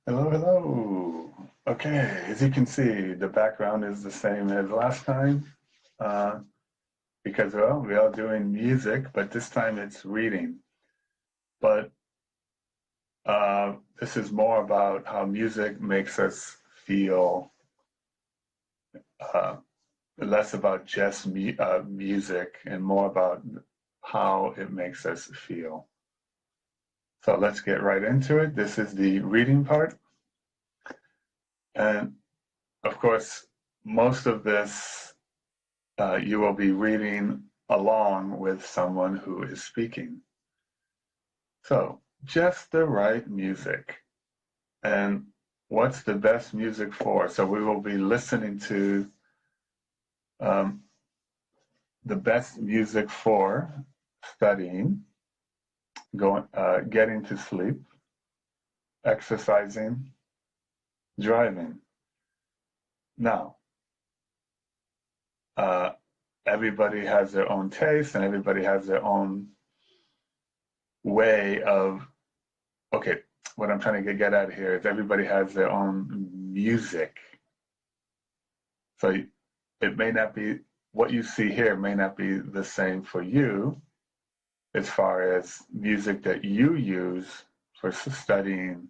Hello, hello. Okay, as you can see, the background is the same as last time uh, because, well, we are doing music, but this time it's reading. But this is more about how music makes us feel, uh, less about just music and more about how it makes us feel. So let's get right into it. This is the reading part. And of course, most of this you will be reading along with someone who is speaking. So, just the right music. And what's the best music for? So, we will be listening to um, the best music for studying, getting to sleep, exercising, driving. Now, uh, everybody has their own taste and everybody has their own way of, okay, what I'm trying to get at here is everybody has their own music. So it may not be, what you see here may not be the same for you as far as music that you use for studying,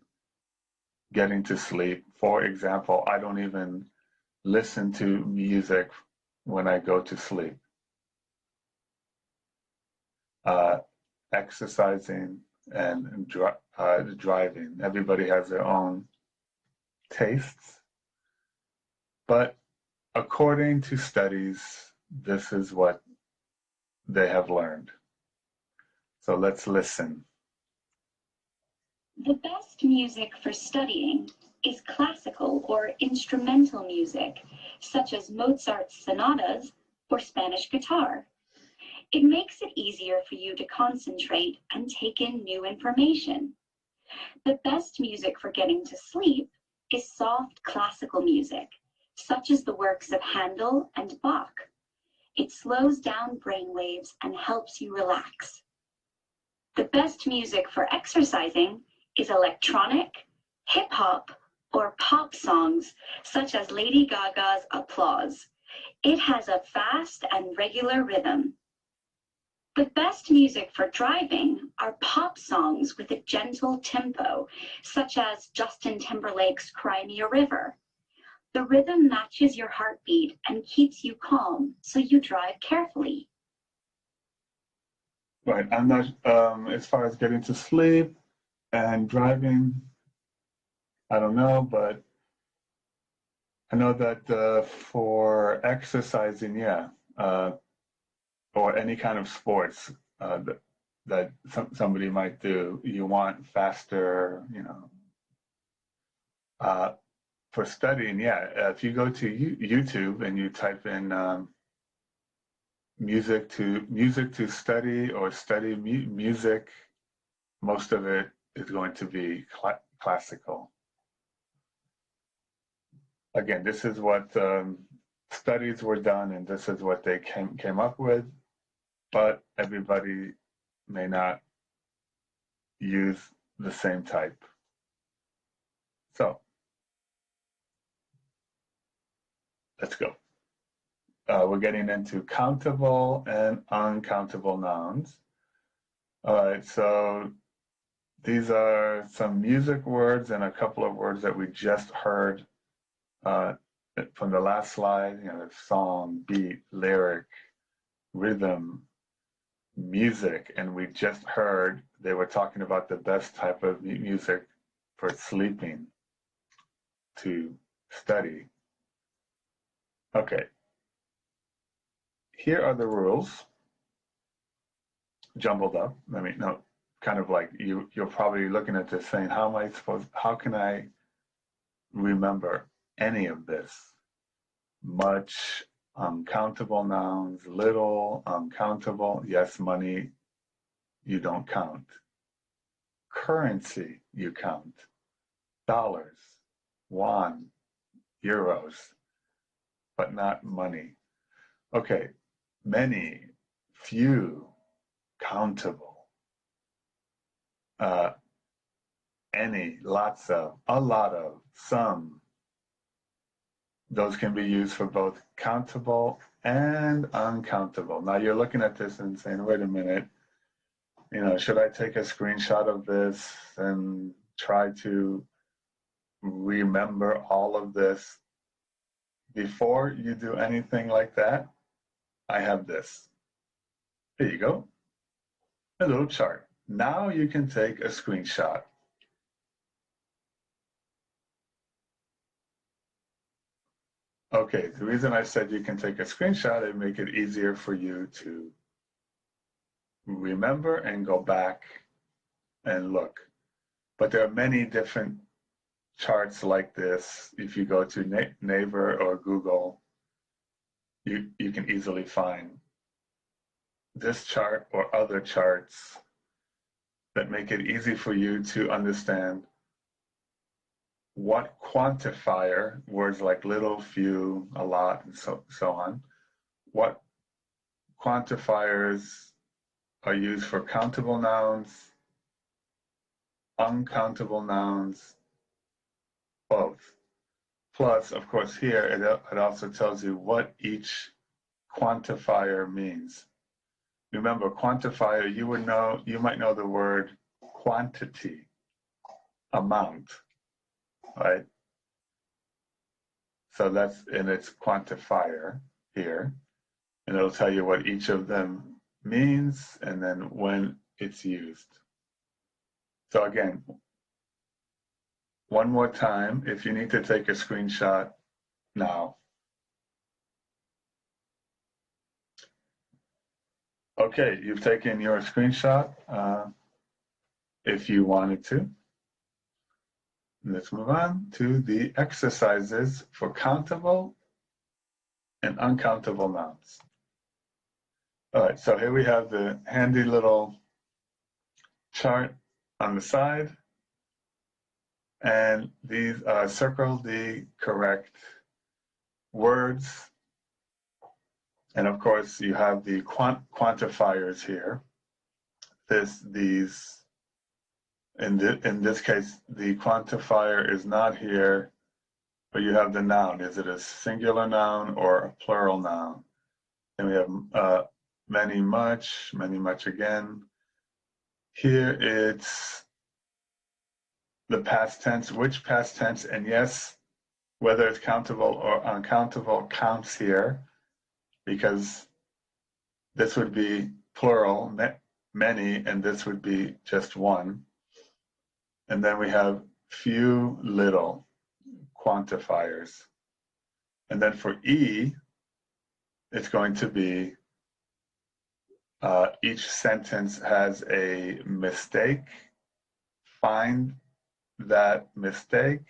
getting to sleep. For example, I don't even listen to music when I go to sleep. Uh, Exercising and driving. Everybody has their own tastes, but according to studies, this is what they have learned. So let's listen. The best music for studying is classical or instrumental music, such as Mozart's sonatas or Spanish guitar. It makes it easier for you to concentrate and take in new information. The best music for getting to sleep is soft classical music, such as the works of Handel and Bach. It slows down brain waves and helps you relax. The best music for exercising is electronic, hip-hop, or pop songs, such as Lady Gaga's Applause. It has a fast and regular rhythm. The best music for driving are pop songs with a gentle tempo, such as Justin Timberlake's Cry Me a River. The rhythm matches your heartbeat and keeps you calm, so you drive carefully. Right, I'm not, as far as getting to sleep and driving, I don't know, but I know that for exercising, yeah, or any kind of sports that somebody might do, you want faster, uh, for studying, yeah, if you go to YouTube and you type in music to study or study music, most of it is going to be classical. Again, this is what studies were done, and this is what they came up with. But everybody may not use the same type. So let's go. We're getting into countable and uncountable nouns. All right, so these are some music words and a couple of words that we just heard uh, from the last slide. Song, beat, lyric, rhythm, music, and we just heard they were talking about the best type of music for sleeping, to study. Okay, here are the rules, jumbled up. I mean, no, kind of like you're probably looking at this saying, how can I remember any of this? Much, uncountable nouns, little, uncountable, yes, money, you don't count. Currency, you count. Dollars, won, euros, but not money. Okay, many, few, countable. Uh, any, lots of, a lot of, some. Those can be used for both countable and uncountable. Now you're looking at this and saying, wait a minute, should I take a screenshot of this and try to remember all of this? Before you do anything like that, I have this. Here you go, a little chart. Now you can take a screenshot. Okay, the reason I said you can take a screenshot, it make it easier for you to remember and go back and look. But there are many different charts like this. If you go to Naver or Google, you can easily find this chart or other charts that make it easy for you to understand what quantifier, words like little, few, a lot, and so on, what quantifiers are used for countable nouns, uncountable nouns, both. Plus, of course, here it also tells you what each quantifier means. Remember, quantifier, you might know the word quantity, amount, right? So that's in its quantifier here, and it'll tell you what each of them means and then when it's used. So again, one more time, if you need to take a screenshot now. Okay, you've taken your screenshot if you wanted to. Let's move on to the exercises for countable and uncountable nouns. All right, so here we have the handy little chart on the side. And these circle the correct words. And of course, you have the quantifiers here. In this case, the quantifier is not here, but you have the noun. Is it a singular noun or a plural noun? And we have many, much again. Here it's the past tense, which past tense, and yes, whether it's countable or uncountable counts here, because this would be plural, many, and this would be just one. And then we have few, little quantifiers. And then for E, it's going to be each sentence has a mistake. Find that mistake,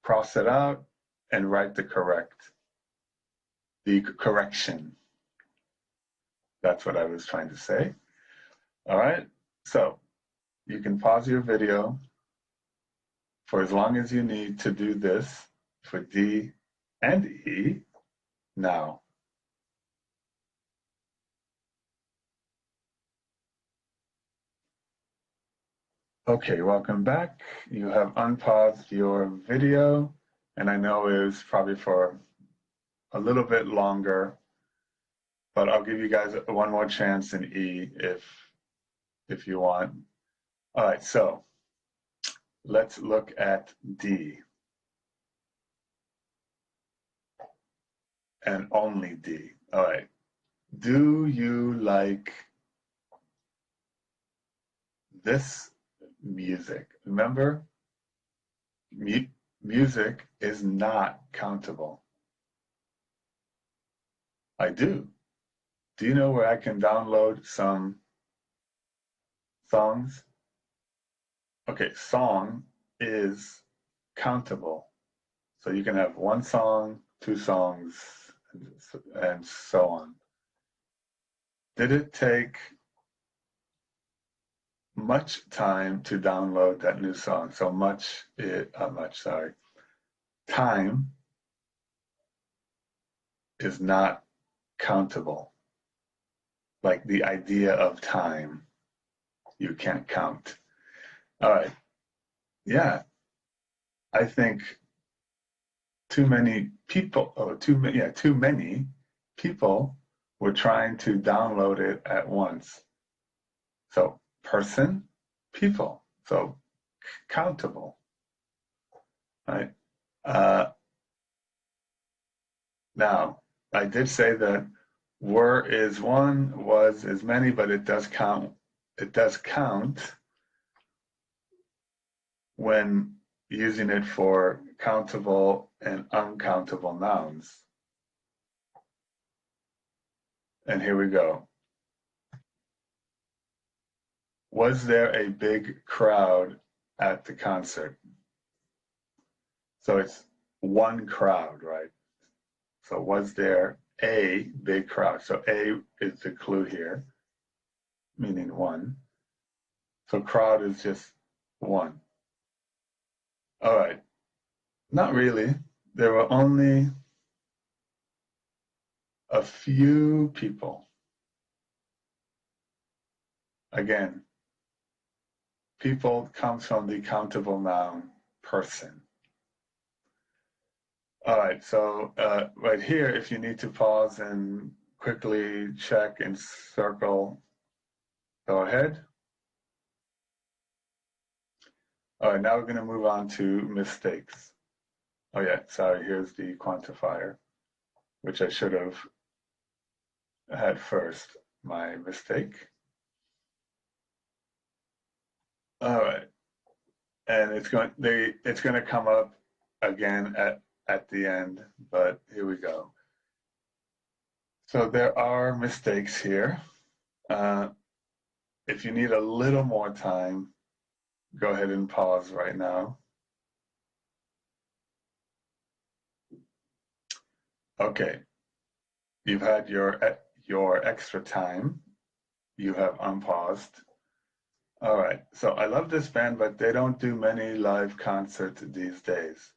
cross it out, and write the correction. That's what I was trying to say. All right, so you can pause your video for as long as you need to do this for D and E now. Okay, welcome back. You have unpaused your video, and I know it was probably for a little bit longer, but I'll give you guys one more chance in E if you want. All right, so let's look at D. And only D. All right. Do you like this music? Remember, music is not countable. I do. Do you know where I can download some songs? Okay, song is countable. So you can have one song, two songs, and so on. Did it take much time to download that new song? So time is not countable. Like the idea of time, you can't count. All right. Yeah, I think too many people, too many people were trying to download it at once. So person, people. So countable, right? Uh, Now, I did say that were is one, was is many, but it does count. It does count when using it for countable and uncountable nouns. And here we go. Was there a big crowd at the concert? So it's one crowd, right? So was there a big crowd? So a is the clue here, meaning one. So crowd is just one. All right. Not really. There were only a few people. Again, people comes from the countable noun person. All right, so right here, if you need to pause and quickly check and circle, go ahead. All right, now we're going to move on to mistakes. Oh yeah, sorry, here's the quantifier, which I should have had first. My mistake. All right, and it's going to come up again at the end, but here we go. So there are mistakes here. If you need a little more time, go ahead and pause right now. Okay, you've had your extra time. You have unpaused. All right, so I love this band, but they don't do many live concerts these days.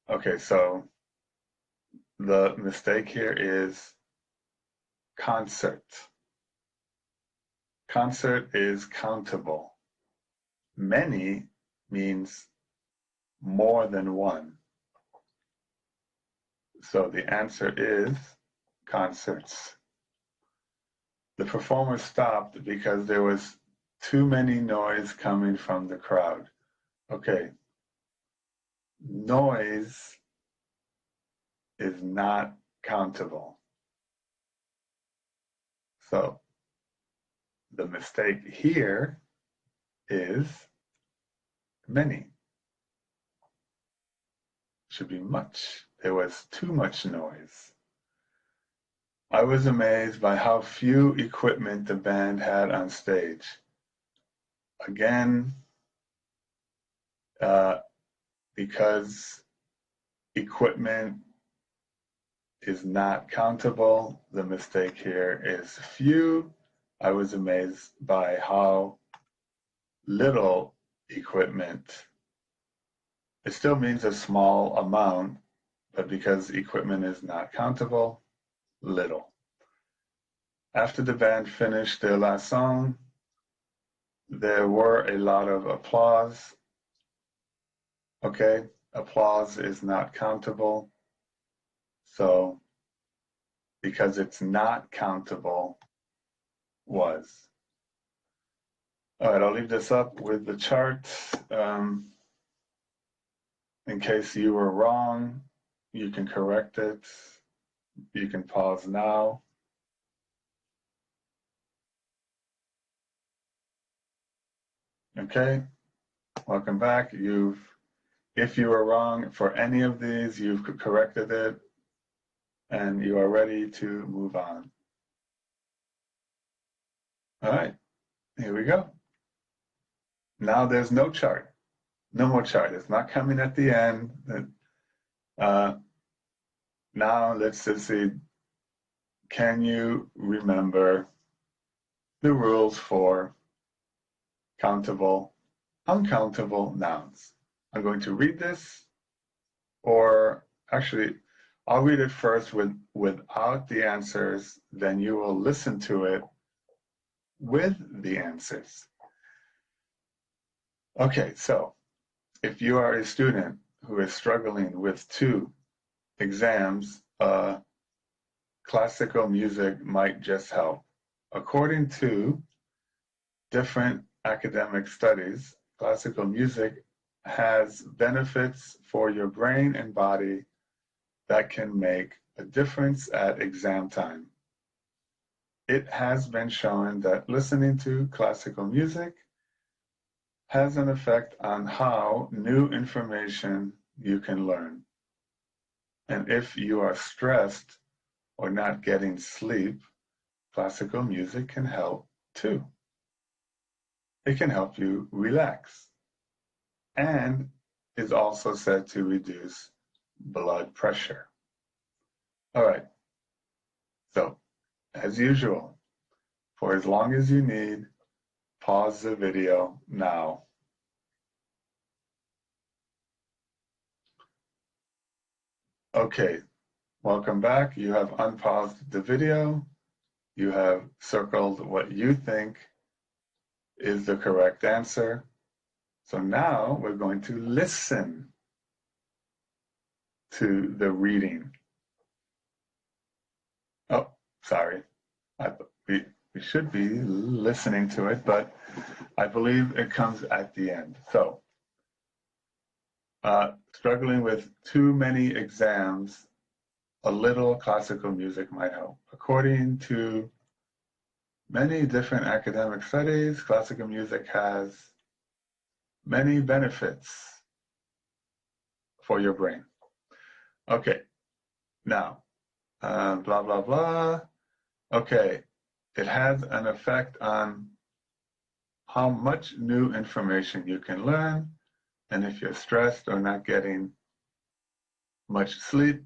Okay, so the mistake here is concert. Concert is countable. Many means more than one. So the answer is concerts. The performer stopped because there was too many noise coming from the crowd. Okay, noise is not countable. So the mistake here is many. Should be much. There was too much noise. I was amazed by how few equipment the band had on stage. Again, because equipment is not countable, the mistake here is few. I was amazed by how little equipment. It still means a small amount, but because equipment is not countable, little. After the band finished their last song, there were a lot of applause. Okay, applause is not countable. So, because it's not countable, was. All right, I'll leave this up with the chart. In case you were wrong, you can correct it. You can pause now. Okay, welcome back. If you were wrong for any of these, you've corrected it, and you are ready to move on. All right, here we go. Now there's no chart, no more chart. It's not coming at the end. Now let's just see, can you remember the rules for countable, uncountable nouns? I'm going to read this, or actually, I'll read it first without the answers, then you will listen to it with the answers. Okay, so if you are a student who is struggling with two exams, classical music might just help. According to different academic studies, classical music has benefits for your brain and body that can make a difference at exam time. It has been shown that listening to classical music has an effect on how new information you can learn. And if you are stressed or not getting sleep, classical music can help too. It can help you relax and is also said to reduce blood pressure. All right, so as usual, for as long as you need, pause the video now. Okay, welcome back. You have unpaused the video. You have circled what you think is the correct answer. So now we're going to listen to the reading. Oh, sorry. We should be listening to it, but I believe it comes at the end. So, struggling with too many exams, a little classical music might help. According to many different academic studies, classical music has many benefits for your brain. Okay, now, blah, blah, blah. Okay, it has an effect on how much new information you can learn, and if you're stressed or not getting much sleep,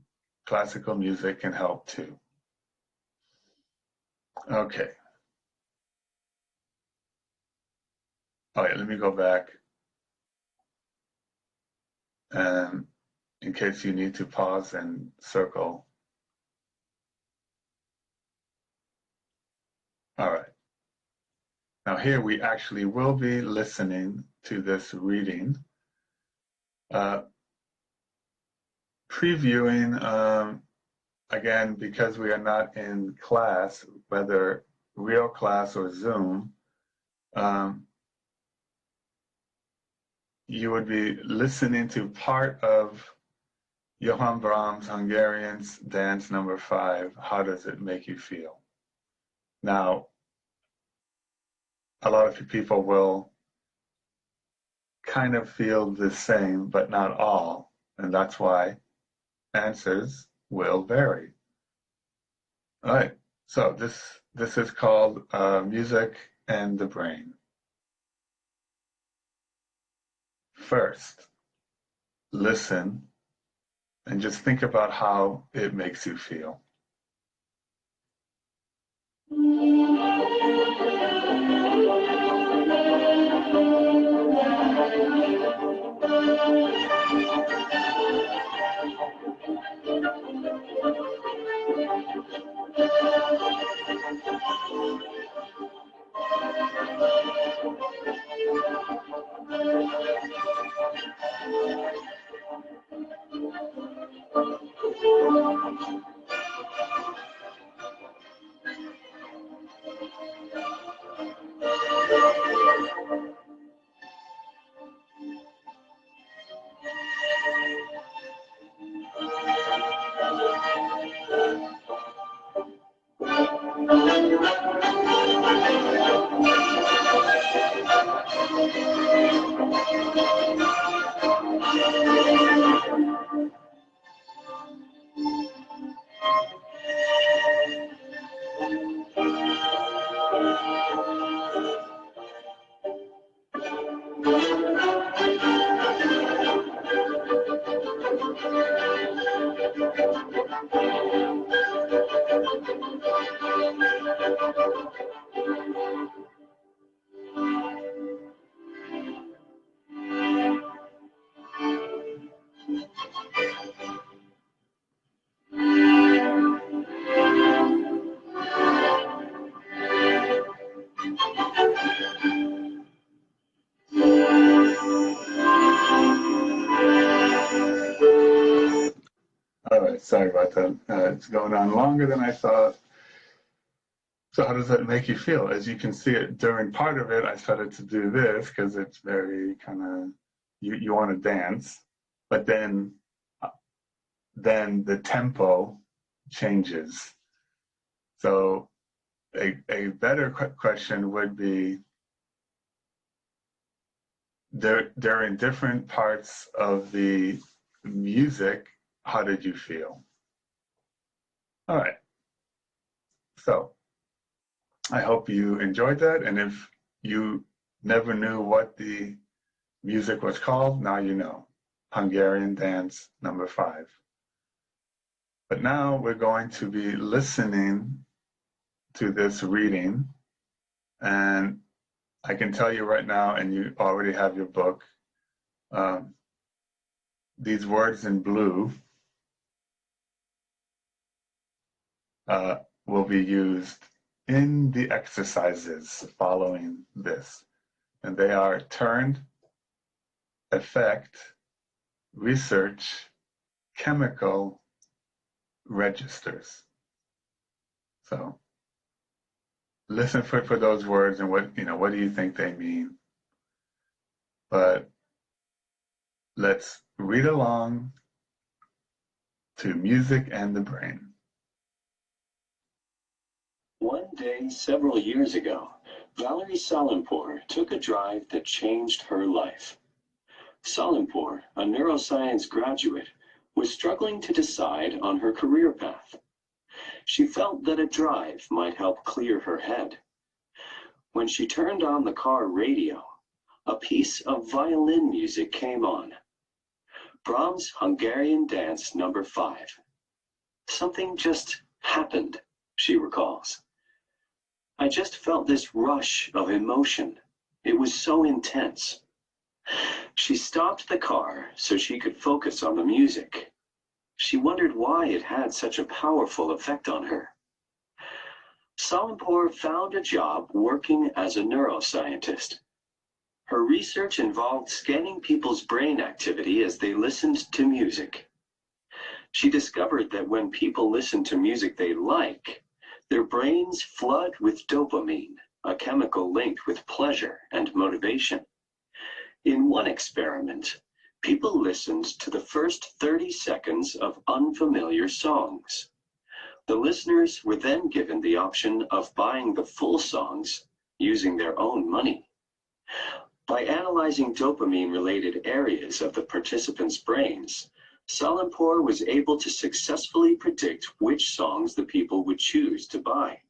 classical music can help too. Okay. All right, let me go back. And in case you need to pause and circle. All right. Now here we actually will be listening to this reading, previewing, again, because we are not in class, whether real class or Zoom, you would be listening to part of Johann Brahms' Hungarian's Dance Number 5, How Does It Make You Feel? Now, a lot of people will kind of feel the same, but not all, and that's why answers will vary. All right, so this is called Music and the Brain. First, listen and just think about how it makes you feel. right, sorry about that. It's going on longer than I thought. So how does that make you feel? As you can see it, during part of it, I started to do this because it's very kind of, you want to dance, but then the tempo changes. So a better question would be, during different parts of the music, how did you feel? All right. So I hope you enjoyed that. And if you never knew what the music was called, now you know. Hungarian dance number 5. But now we're going to be listening to this reading. And I can tell you right now, and you already have your book, these words in blue will be used in the exercises following this. And they are turned, effect, research, chemical, registers. So listen for those words and what do you think they mean? But let's read along to Music and the Brain. One day, several years ago, Valerie Salimpour took a drive that changed her life. Salimpour, a neuroscience graduate, was struggling to decide on her career path. She felt that a drive might help clear her head. When she turned on the car radio, a piece of violin music came on. Brahms' Hungarian Dance number 5. Something just happened, she recalls. I just felt this rush of emotion. It was so intense. She stopped the car so she could focus on the music. She wondered why it had such a powerful effect on her. Salimpour found a job working as a neuroscientist. Her research involved scanning people's brain activity as they listened to music. She discovered that when people listen to music they like, their brains flood with dopamine, a chemical linked with pleasure and motivation. In one experiment, people listened to the first 30 seconds of unfamiliar songs. The listeners were then given the option of buying the full songs using their own money. By analyzing dopamine-related areas of the participants' brains, Salimpour was able to successfully predict which songs the people would choose to buy.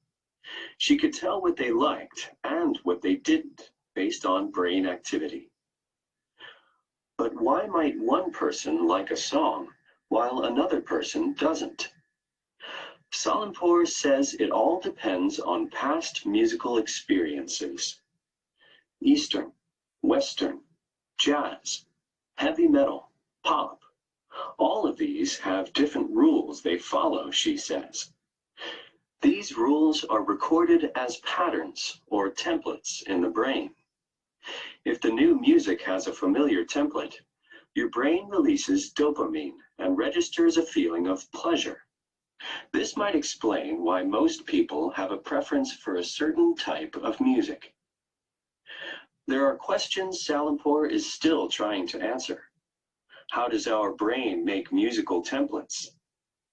She could tell what they liked and what they didn't based on brain activity. But why might one person like a song while another person doesn't? Salimpour says it all depends on past musical experiences. Eastern, Western, jazz, heavy metal, pop. All of these have different rules they follow, she says. These rules are recorded as patterns or templates in the brain. If the new music has a familiar template, your brain releases dopamine and registers a feeling of pleasure. This might explain why most people have a preference for a certain type of music. There are questions Salimpour is still trying to answer. How does our brain make musical templates?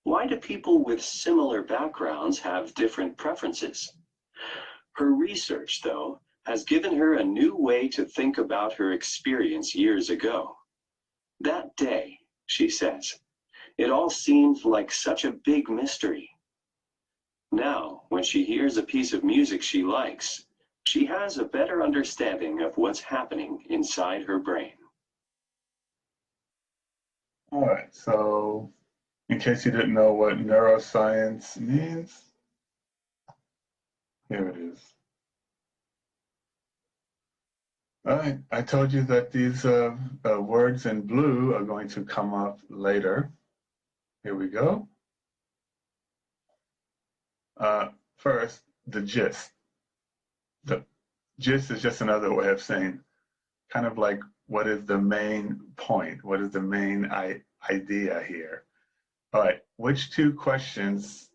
Why do people with similar backgrounds have different preferences? Her research, though, has given her a new way to think about her experience years ago. That day, she says, it all seemed like such a big mystery. Now, when she hears a piece of music she likes, she has a better understanding of what's happening inside her brain. All right, so in case you didn't know what neuroscience means, here it is. All right, I told you that these words in blue are going to come up later. Here we go. First, the gist. The gist is just another way of saying kind of like what is the main point? What is the main idea here? All right, which two questions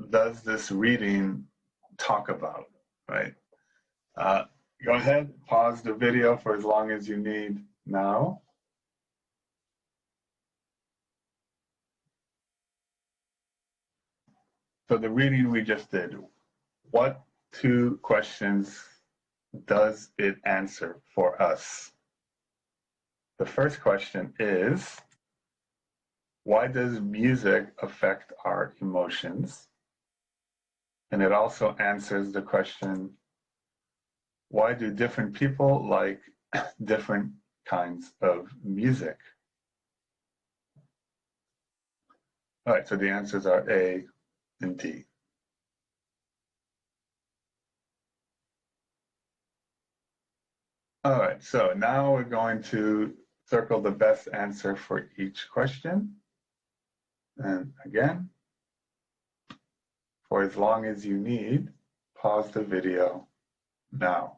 does this reading talk about, right? Go ahead, pause the video for as long as you need now. So the reading we just did, what two questions does it answer for us? The first question is, why does music affect our emotions? And it also answers the question, why do different people like different kinds of music? All right, so the answers are A and D. All right, so now we're going to circle the best answer for each question. And again, for as long as you need, pause the video now.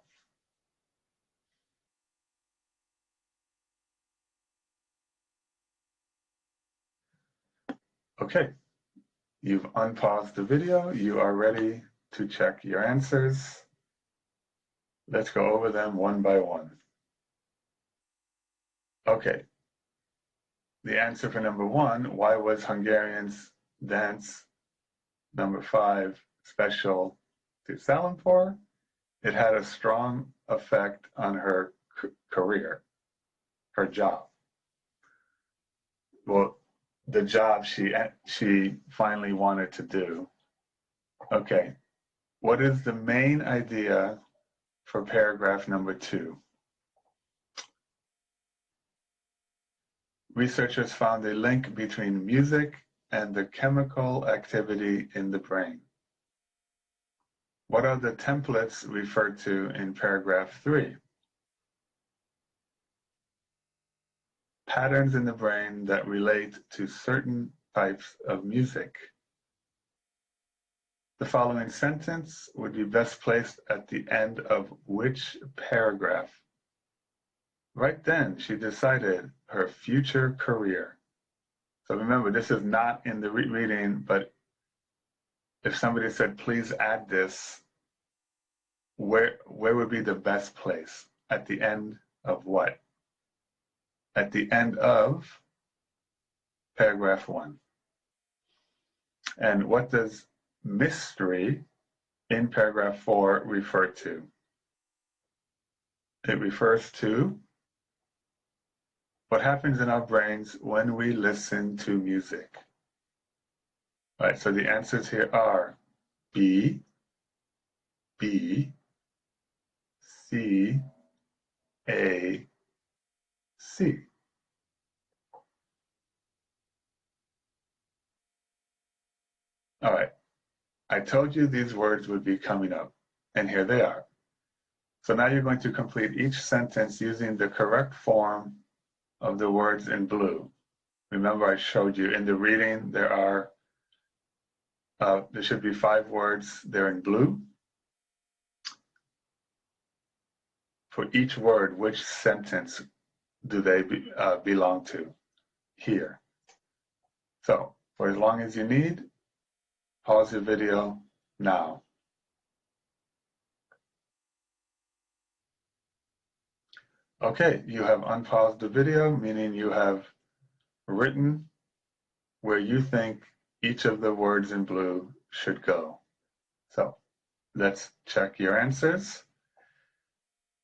Okay, you've unpaused the video. You are ready to check your answers. Let's go over them one by one. Okay, the answer for number one, why was Hungarian's dance number 5 special to Salimpur? It had a strong effect on her career, her job. Well, the job she finally wanted to do. Okay, what is the main idea for paragraph number 2? Researchers found a link between music and the chemical activity in the brain. What are the templates referred to in paragraph 3? Patterns in the brain that relate to certain types of music. The following sentence would be best placed at the end of which paragraph? Right then, she decided her future career. So remember, this is not in the reading, but if somebody said, please add this, where would be the best place? At the end of what? At the end of paragraph 1. And what does mystery in paragraph 4 refer to? It refers to what happens in our brains when we listen to music. All right, so the answers here are B, B, C, A, C. All right, I told you these words would be coming up, and here they are. So now you're going to complete each sentence using the correct form of the words in blue. Remember, I showed you in the reading, there should be 5 words, they're in blue. For each word, which sentence do they belong to? Here. So, for as long as you need, pause the video now. Okay, you have unpaused the video, meaning you have written where you think each of the words in blue should go. So, let's check your answers.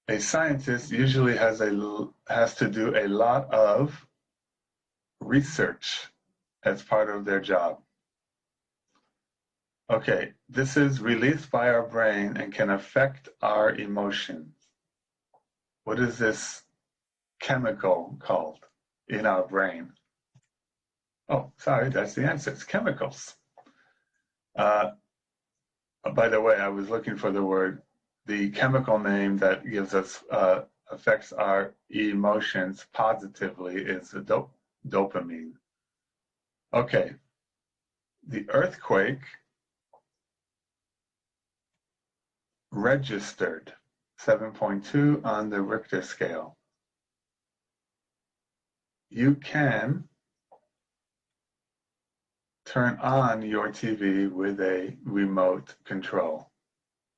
A scientist usually has to do a lot of research as part of their job. Okay, this is released by our brain and can affect our emotions. What is this chemical called in our brain? Oh, sorry, that's the answer. It's chemicals. By the way, I was looking for the word. The chemical name that gives us affects our emotions positively is the dopamine. Okay, the earthquake registered 7.2 on the Richter scale. You can turn on your TV with a remote control.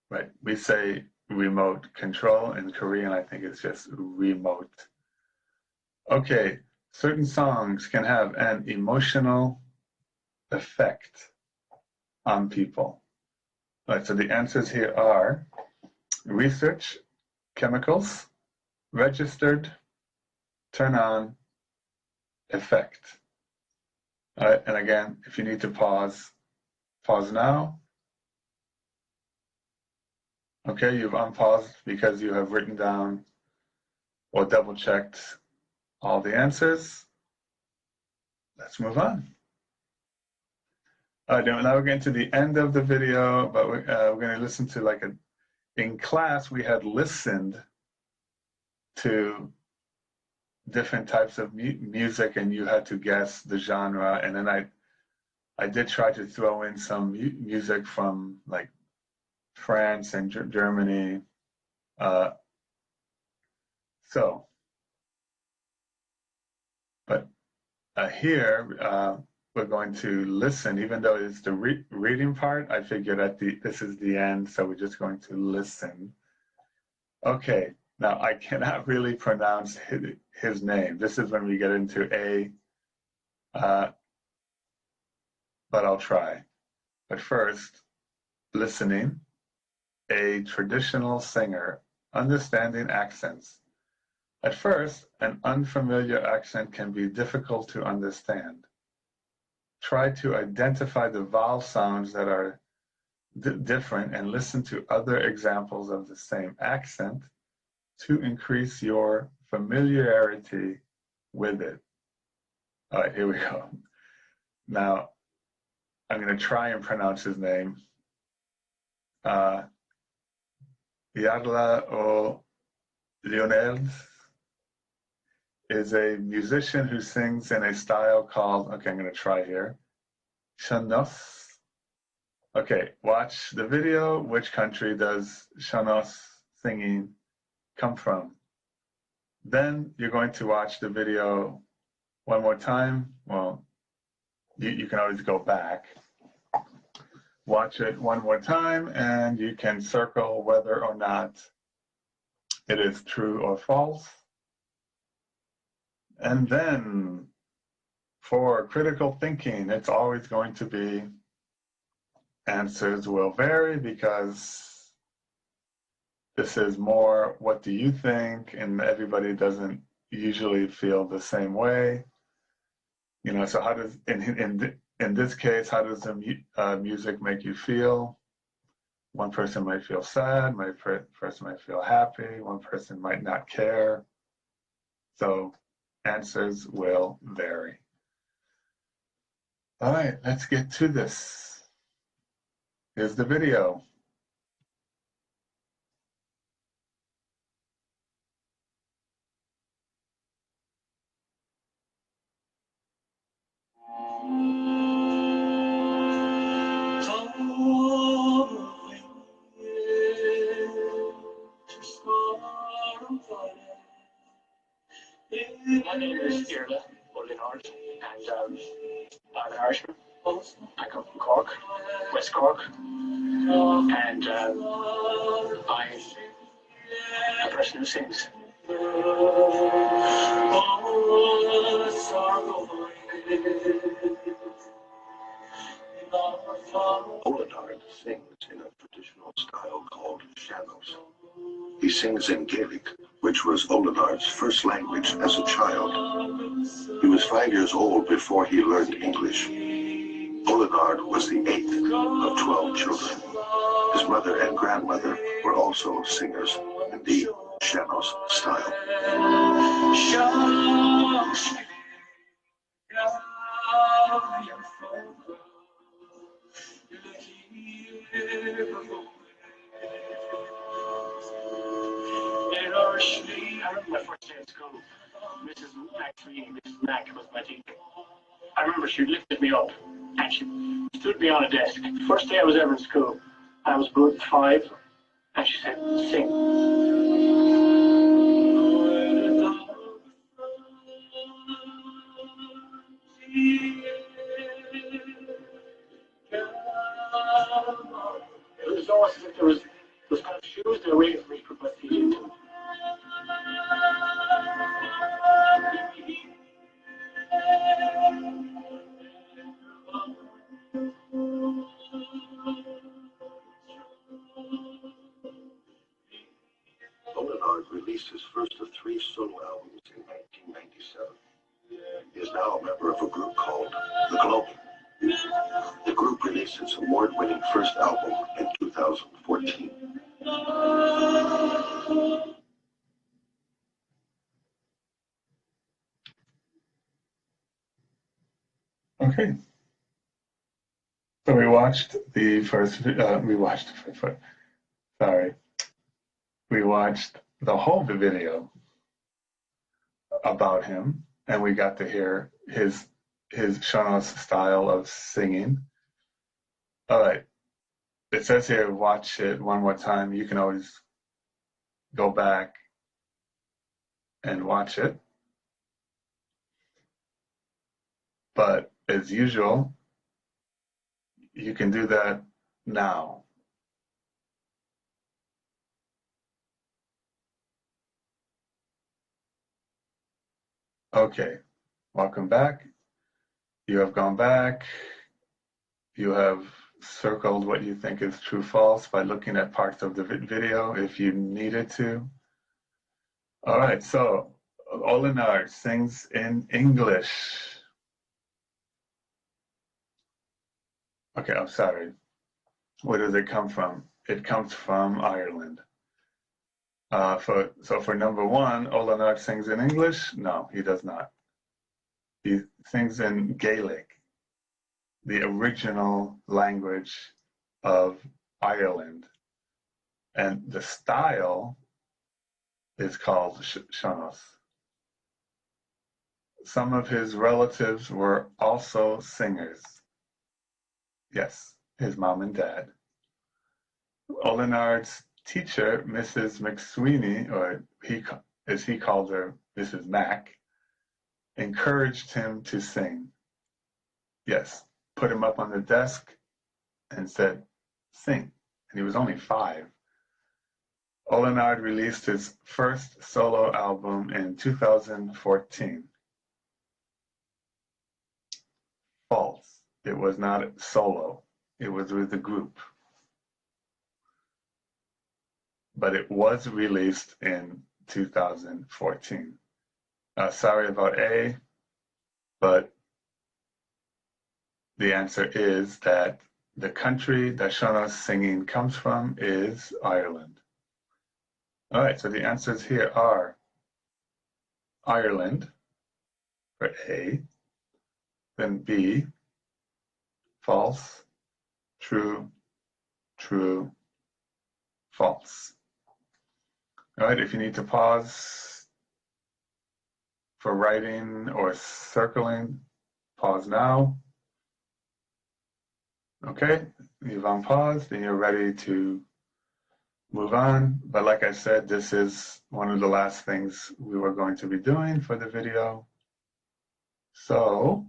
Right? We say remote control. In Korean, I think it's just remote. Okay, certain songs can have an emotional effect on people. All right, so the answers here are research, chemicals, registered, turn on, effect. All right, and again, if you need to pause, pause now. Okay, you've unpaused because you have written down or double checked all the answers. Let's move on. All right, now we're getting to the end of the video, but we're going to listen to in class, we had listened to different types of music and you had to guess the genre. And then I did try to throw in some music from like France and Germany. But here we're going to listen, even though it's the reading part. I figured this is the end, so we're just going to listen. Okay, now I cannot really pronounce his name. This is when we get into but I'll try. But first, listening, a traditional singer, understanding accents. At first, an unfamiliar accent can be difficult to understand. Try to identify the vowel sounds that are different and listen to other examples of the same accent to increase your familiarity with it. All right, here we go. Now, I'm going to try and pronounce his name. Yadla O Leonel is a musician who sings in a style called, okay, I'm going to try here, Shanos. Okay, watch the video. Which country does Shanos singing come from? Then you're going to watch the video one more time. Well, you can always go back. Watch it one more time and you can circle whether or not it is true or false. And then for critical thinking, it's always going to be answers will vary because this is more what do you think, and everybody doesn't usually feel the same way. You know, so how does, in this case, how does the music make you feel? One person might feel sad, one person might feel happy, one person might not care. So answers will vary. All right, let's get to this. Here's the video. My name is Yeungnam University, and I'm an Irishman. I come from Cork, West Cork, and I'm a person who sings. Olenard sings in a traditional style called shanos. He sings in Gaelic, which was Olenard's first language as a child. He was 5 years old before he learned English. Olenard was the 8th of 12 children. His mother and grandmother were also singers in the shanos style. I remember my first day at school. Mrs. Mack was my teacher. I remember she lifted me up and she stood me on a desk. First day I was ever in school. I was about 5, and she said, sing. released solo albums in 1997. He is now a member of a group called The Global. The group released its award-winning first album in 2014. Okay. So we watched the whole video about him, and we got to hear his Shono's style of singing. All right. It says here, watch it one more time. You can always go back and watch it. But as usual, you can do that now. Okay, welcome back. You have gone back. You have circled what you think is true false by looking at parts of the video if you needed to. All right, so Olinar sings in English. Okay, I'm sorry. Where does it come from? It comes from Ireland. For number one, Olinar sings in English? No, he does not. He sings in Gaelic, the original language of Ireland. And the style is called Seanos. Some of his relatives were also singers. Yes, his mom and dad. Olinard's teacher, Mrs. McSweeney, or as he called her, Mrs. Mac, encouraged him to sing. Yes, put him up on the desk and said, sing. And he was only 5. Olinard released his first solo album in 2014. False. It was not solo. It was with the group. But it was released in 2014. Sorry about A, but the answer is that the country that Seanos singing comes from is Ireland. All right, so the answers here are Ireland for A, then B, false, true, true, false. All right, if you need to pause for writing or circling, pause now. Okay, you've unpaused and you're ready to move on. But like I said, this is one of the last things we were going to be doing for the video. So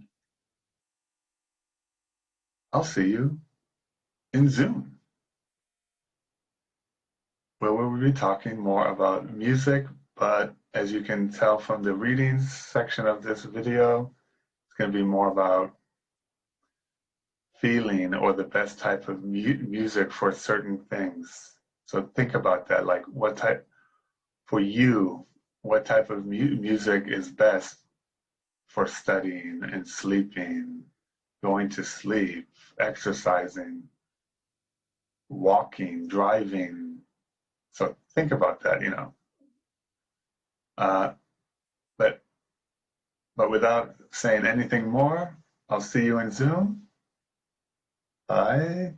I'll see you in Zoom, where we'll be talking more about music. But as you can tell from the readings section of this video, it's going to be more about feeling or the best type of music for certain things. So think about that, like what type, for you, what type of music is best for studying and sleeping, going to sleep, exercising, walking, driving. So think about that, you know. But without saying anything more, I'll see you in Zoom. Bye.